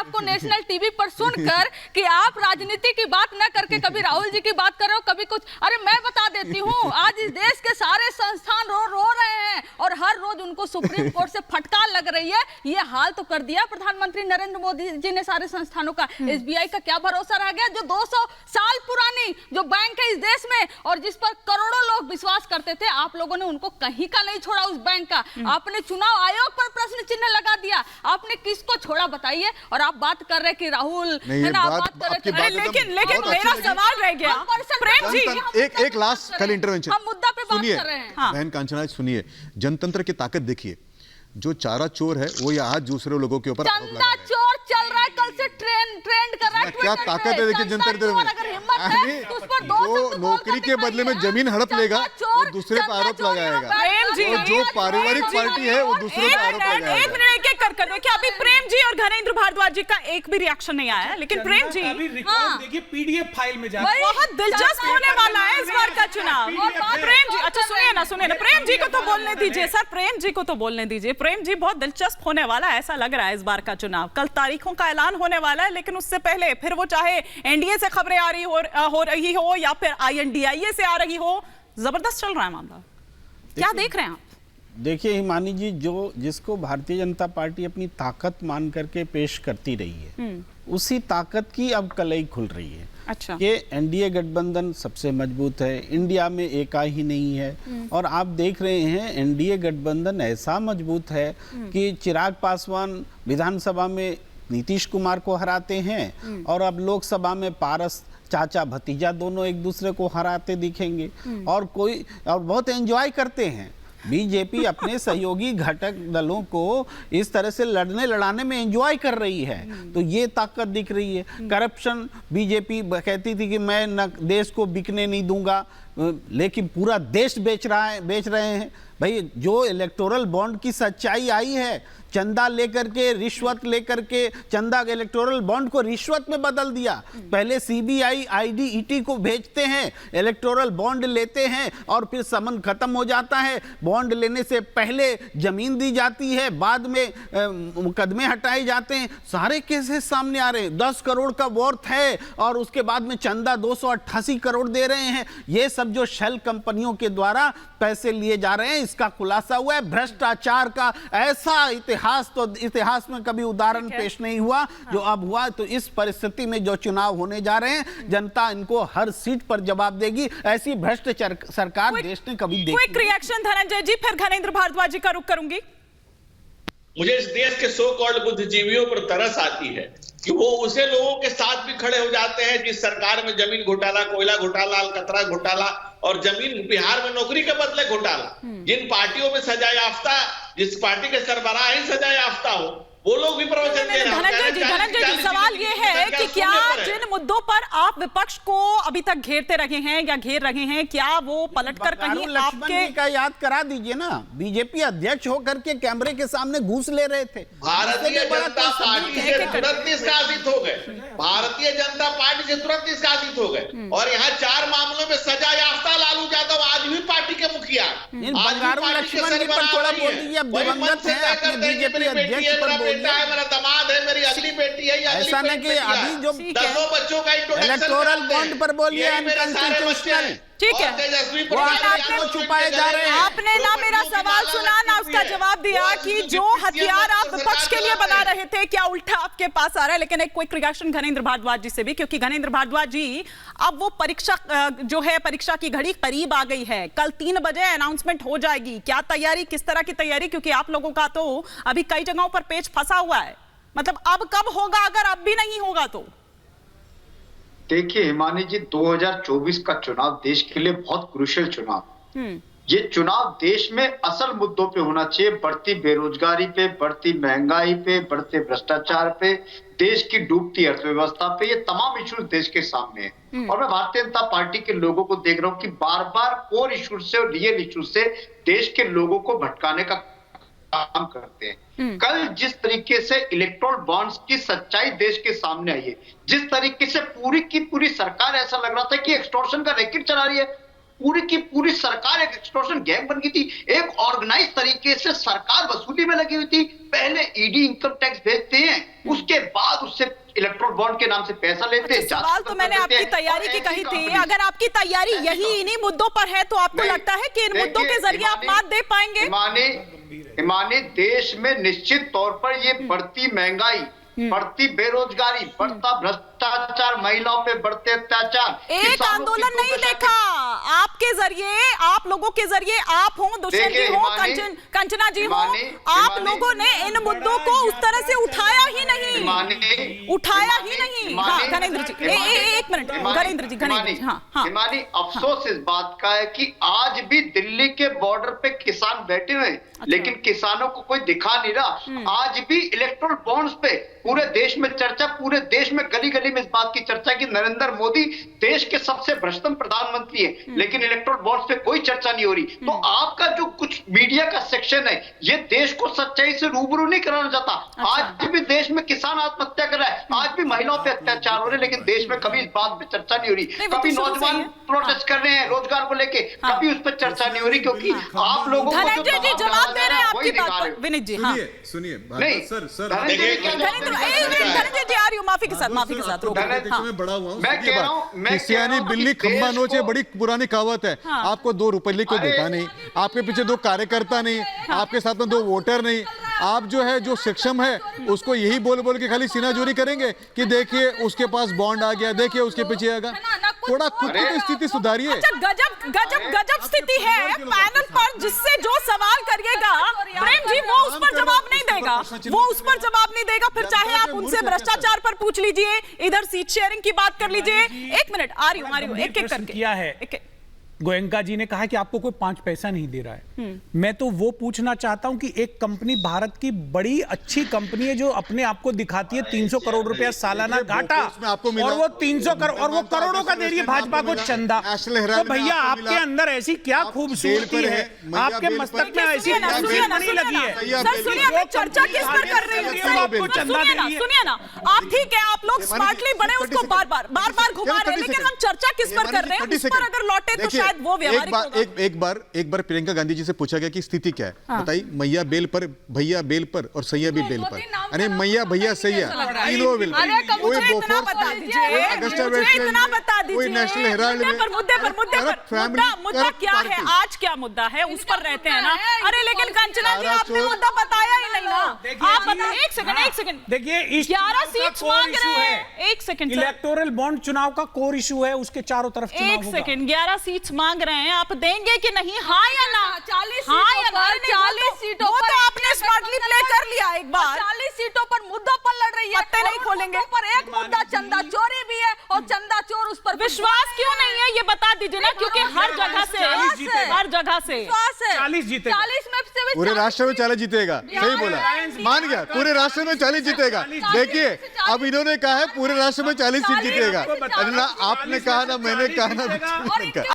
आपको national TV पर सुनकर कि आप राजनीति की बात न करके कभी राहुल जी की बात कर रहे हो, कभी कुछ। अरे मैं बता देती हूँ, आज इस देश के सारे संस्थान रो रहे हैं और हर रोज उनको सुप्रीम कोर्ट से फटकार लग रही है। ये हाल तो कर दिया प्रधानमंत्री नरेंद्र मोदी जी ने सारे संस्थानों का। एसबीआई का क्या भरोसा रह गया, जो 200 साल पुरानी जो बैंक है इस देश में और जिस पर करोड़ों लोग विश्वास करते थे, आप लोगों ने उनको कहीं का नहीं छोड़ा। उस बैंक का आपने चुनाव आयोग पर प्रश्न चिन्ह लगा दिया, आपने किसको छोड़ा बताइए। और आप बात कर रहे कि राहुल है ना, आप बात कर रहे, लेकिन मेरा सवाल रह गया प्रेम जी, एक लास्ट कल इंटरवेंशन, हम मुद्दा पे बात कर रहे हैं। बहन कांचना सुनिए, जनतंत्र की ताकत देखिए। जो चारा चोर है वो ये आज दूसरे लोगों के ऊपर चंदा चोर चल रहा है, कल से ट्रेंड कर रहा है। क्या ताकत है देखिए जनतंत्र में। जो नौकरी के बदले में जमीन हड़प लेगा वो दूसरे पर आरोप लगाएगा, और जो पारिवारिक पार्टी है वो दूसरे पर आरोप लगाएगा। एक मिनट के कर देखिए, अभी प्रेम जी और घनेंद्र भारद्वाज जी का एक भी रिएक्शन नहीं आया, लेकिन प्रेम जी देखिए पीडीएफ फाइल में जाए, बहुत दिलचस्प होने वाला है इस बार का चुनाव। प्रेम जी, अच्छा सुनिए ना प्रेम जी को तो बोलने दीजिए सर, प्रेम जी को तो बोलने दीजिए। प्रेम जी, बहुत दिलचस्प होने वाला है, ऐसा लग रहा है इस बार का चुनाव। कल तारीखों का ऐलान होने वाला है, लेकिन उससे पहले फिर वो चाहे एनडीए से खबरें आ रही हो रही हो या फिर आईएनडीआईए से आ रही हो, जबरदस्त चल रहा है मामला। क्या देख रहे हैं आप? देखिए हिमानी जी, जिसको भारतीय जनता पार्टी अपनी ताकत मान करके पेश करती रही है, उसी ताकत की अब कलई खुल रही है। अच्छा, ये एनडीए गठबंधन सबसे मजबूत है, इंडिया में एका ही नहीं है। और आप देख रहे हैं एनडीए गठबंधन ऐसा मजबूत है कि चिराग पासवान विधानसभा में नीतीश कुमार को हराते हैं और अब लोकसभा में पारस चाचा भतीजा दोनों एक दूसरे को हराते दिखेंगे, और बहुत एंजॉय करते हैं। बीजेपी अपने सहयोगी घटक दलों को इस तरह से लड़ाने में एंजॉय कर रही है, तो ये ताकत दिख रही है। करप्शन, बीजेपी कहती थी कि मैं न देश को बिकने नहीं दूंगा, लेकिन पूरा देश बेच रहे हैं। भाई, जो इलेक्टोरल बॉन्ड की सच्चाई आई है, चंदा लेकर के, रिश्वत लेकर के, चंदा इलेक्टोरल बॉन्ड को रिश्वत में बदल दिया। पहले सीबीआई आईडी ईटी को भेजते हैं, इलेक्टोरल बॉन्ड लेते हैं और फिर समन खत्म हो जाता है। बॉन्ड लेने से पहले जमीन दी जाती है, बाद में मुकदमे हटाए जाते हैं। सारे केसेस सामने आ रहे हैं। 10 करोड़ का वर्थ है और उसके बाद में चंदा 288 करोड़ दे रहे हैं। ये सब जो शेल कंपनियों के द्वारा पैसे लिए जा रहे हैं, इसका खुलासा हुआ है। भ्रष्टाचार का ऐसा इतिहास में कभी उदाहरण पेश नहीं हुआ जो अब हुआ। तो इस परिस्थिति में जो चुनाव होने जा रहे हैं, जनता इनको हर सीट पर जवाब देगी। ऐसी भ्रष्ट सरकार देश ने कभी देखी। क्विक रिएक्शन धनंजय जी, फिर घनेंद्र भारद्वाज जी का रुख करूंगी। मुझे इस देश के सो कॉल्ड बुद्धिजीवियों पर तरस आती है कि वो उसे लोगों के साथ भी खड़े हो जाते हैं जिस सरकार में जमीन घोटाला, कोयला घोटाला, अलकतरा घोटाला और जमीन बिहार में नौकरी के बदले घोटाला, जिन पार्टियों में सजा याफ्ता, जिस पार्टी के सरबराह ही सजा याफ्ता हो, वो लोग भी प्रवचन दे रहे हैं। धनंजय जी, सवाल ये है कि क्या जिन मुद्दों पर आप विपक्ष को अभी तक घेरते रहे हैं या घेर रहे हैं, क्या वो पलटकर कहीं आपके का याद करा दीजिए ना। बीजेपी अध्यक्ष होकर के कैमरे के सामने घूस ले रहे थे। भारतीय जनता पार्टी से तुरंत निष्कासित हो गए, भारतीय जनता पार्टी से तुरंत निष्कासित हो गए। और यहाँ 4 मामलों में सजा याफ्ता लालू यादव आज भी पार्टी के मुखिया, बंगारू लक्ष्मण जी पर थोड़ा बोल दीजिए। अब दिवंगत है अपने बीजेपी अध्यक्ष पर, बेटा है, मेरा दामाद है, मेरी अगली बेटी है, ऐसा नहीं कि अभी जो 10 बच्चों का इलेक्टोरल बॉन्ड पर बोलिए अनकॉन्स्टिट्यूशनल, ठीक है, वो आपको छुपाए जा रहे हैं। आपने ना मेरा सवाल सुना ना उसका जवाब दिया कि जो हथियार आप विपक्ष के लिए बना रहे थे, क्या उल्टा आपके पास आ रहा है। लेकिन एक क्विक रिएक्शन घनेंद्र भारद्वाज जी से भी, क्योंकि घनेंद्र भारद्वाज जी, अब वो परीक्षा की घड़ी करीब आ गई है। कल 3 बजे अनाउंसमेंट हो जाएगी। क्या तैयारी, किस तरह की तैयारी, क्योंकि आप लोगों का तो अभी कई जगहों पर पेच फंसा हुआ है। मतलब अब कब होगा अगर अब भी नहीं होगा तो? देखिए हिमानी जी, 2024 का चुनाव देश के लिए बहुत क्रूशियल चुनाव। ये चुनाव देश में असल मुद्दों पे होना चाहिए, बढ़ती बेरोजगारी पे, बढ़ती महंगाई पे, बढ़ते भ्रष्टाचार पे, देश की डूबती अर्थव्यवस्था पे। ये तमाम इश्यूज देश के सामने हैं। और मैं भारतीय जनता पार्टी के लोगों को देख रहा हूँ कि बार बार कोर इश्यूज से और रियल इश्यूज से देश के लोगों को भटकाने का काम करते हैं। कल जिस तरीके से इलेक्टोरल बॉन्ड्स की सच्चाई देश के सामने आई है, जिस तरीके से पूरी की पूरी सरकार ऐसा लग रहा था कि एक्सटॉर्शन का रैकेट चला रही है, पूरी की पूरी सरकार एक एक्सटॉर्शन गैंग बन गई थी, एक ऑर्गेनाइज तरीके से सरकार वसूली में लगी हुई थी। पहले ईडी इनकम टैक्स भेजते हैं, उसके बाद उससे इलेक्ट्रोल बॉन्ड के नाम से पैसा लेते हैं। सवाल तो मैंने आपकी तैयारी की कही थी, अगर आपकी तैयारी यही इन्हीं मुद्दों पर है तो आपको लगता है कि इन मुद्दों के जरिए आप मात दे पाएंगे? माने देश में निश्चित तौर पर ये बढ़ती महंगाई, बढ़ती बेरोजगारी, बढ़ता भ्रष्टाचार, महिलाओं पे बढ़ते अत्याचार, एक आंदोलन नहीं देखा आपके जरिए, आप लोगों के जरिए, आप हो, दुष्यंत जी हो, कंचना जी हो, आप लोगों ने इन मुद्दों को उस तरह से उठाया ही नहीं, उठाया ही नहीं। हाँ गणेंद्र जी, एक मिनट, गणेंद्र जी, गणेंद्र जी, हाँ हाँ। अफसोस इस बात का है कि आज भी दिल्ली के बॉर्डर पे किसान बैठे हुए हैं, लेकिन किसानों को कोई दिखा नहीं रहा। आज भी इलेक्ट्रोल बॉन्ड्स पे पूरे देश में चर्चा, पूरे देश में गली गली में इस बात की चर्चा कि नरेंद्र मोदी देश के सबसे भ्रष्टतम प्रधानमंत्री है, लेकिन इलेक्ट्रोल बॉन्ड्स पे कोई चर्चा नहीं हो रही। तो आपका जो कुछ मीडिया का सेक्शन है, ये देश को सच्चाई से रूबरू नहीं कराना चाहता। आज भी देश में किसान आत्महत्या कर रहा है, आज भी महिलाओं पे अत्याचार हो रहे हैं, लेकिन देश में कभी इस बात पे चर्चा नहीं हो रही। कभी नौजवान प्रोटेस्ट कर रहे हैं रोजगार को लेके, कभी उस पर चर्चा नहीं हो रही, क्योंकि आप लोगों को जवाब दे रहे हैं आपकी बात पर। विनीत जी, हाँ सुनिए धनंजय जी, आ रही हूँ, माफी के साथ मैं बड़ा हुआ हूँ, क्रिश्चियानी बिल्ली खंबा नोचे, बड़ी पुरानी कहावत है। आपको 2 रुपये कोई देता नहीं, आपके पीछे 2 कार्यकर्ता नहीं, आपके साथ में 2 वोटर नहीं। आप जो है, जो सक्षम है, उसको यही बोल बोल के खाली सीनाजोरी करेंगे कि देखिए उसके पास बॉन्ड आ गया, देखिए उसके पीछे आएगा। थोड़ा खुद की तो स्थिति सुधारिए। अच्छा, गजब स्थिति है पैनल पर, जिससे जो सवाल करिएगा प्रेम जी वो उस पर जवाब नहीं देगा, वो उस पर जवाब नहीं देगा। फिर चाहे आप उनसे भ्रष्टाचार पर पूछ लीजिए, इधर सीट शेयरिंग की बात कर लीजिए। एक मिनट, आ रही हूँ, एक एक करके किया है। गोयनका जी ने कहा कि आपको कोई 5 पैसा नहीं दे रहा है। मैं तो वो पूछना चाहता हूं कि एक कंपनी, भारत की बड़ी अच्छी कंपनी है जो अपने आप को दिखाती है 300 करोड़ रुपया सालाना घाटा, और वो 300 करोड़ और वो करोड़ों का दे रही है भाजपा को चंदा। तो भैया आपके अंदर ऐसी क्या खूबसूरती है, आपके मस्तक में ऐसी नहीं लगी है? सर सुनिए, चर्चा किस पर कर रहे हैं? आपको चंदा दे रही है। सुनिए ना, आप ठीक है, आप लोग स्मार्टली बने उसको बार बार घुमा रहे हैं, लेकिन हम चर्चा किस पर कर रहे हैं? उस पर अगर लौटे तो वो एक बार प्रियंका गांधी जी से पूछा गया कि स्थिति क्या है, बताइए। मैया बेल पर, भैया बेल पर और सैया भी बेल पर। अरे मैया भैया सैया तीनों बेल पर। कोई इतना बता दीजिए, कोई नेशनल हेराल्ड में मुद्दा क्या है, आज क्या मुद्दा है, उस पर रहते हैं ना। अरे लेकिन कंचना जी, आपने मुद्दा बताया ही नहीं ना। आप बता, एक सेकंड देखिए, 11 सीट मांग रहे हैं। एक सेकंड, इलेक्टोरल बॉन्ड चुनाव का कोर इशू है, उसके चारों तरफ चुनाव होगा। 1 सेकंड, 11 सीट्स मांग रहे हैं, आप देंगे कि नहीं? हाँ या ना? 40 हाँ या ना? 40 सीटों पर आपने स्मार्टली प्ले कर लिया एक बार। 40 सीटों पर मुद्दों पर लड़ रही है, पत्ते नहीं खोलेंगे। पर एक मुद्दा चंदा चोरी भी है, और चंदा चोर उस पर विश्वास क्यों नहीं है, ये बता दीजिए ना, क्योंकि हर जगह से 40 जीते, 40 में से पूरे राष्ट्र में 40 जीतेगा। सही बोला, मान गया, पूरे राष्ट्र में 40 जीतेगा। देखिए, अब इन्होंने कहा है पूरे राष्ट्र में 40 सीट जीतेगा। आपने कहा ना, मैंने कहा ना।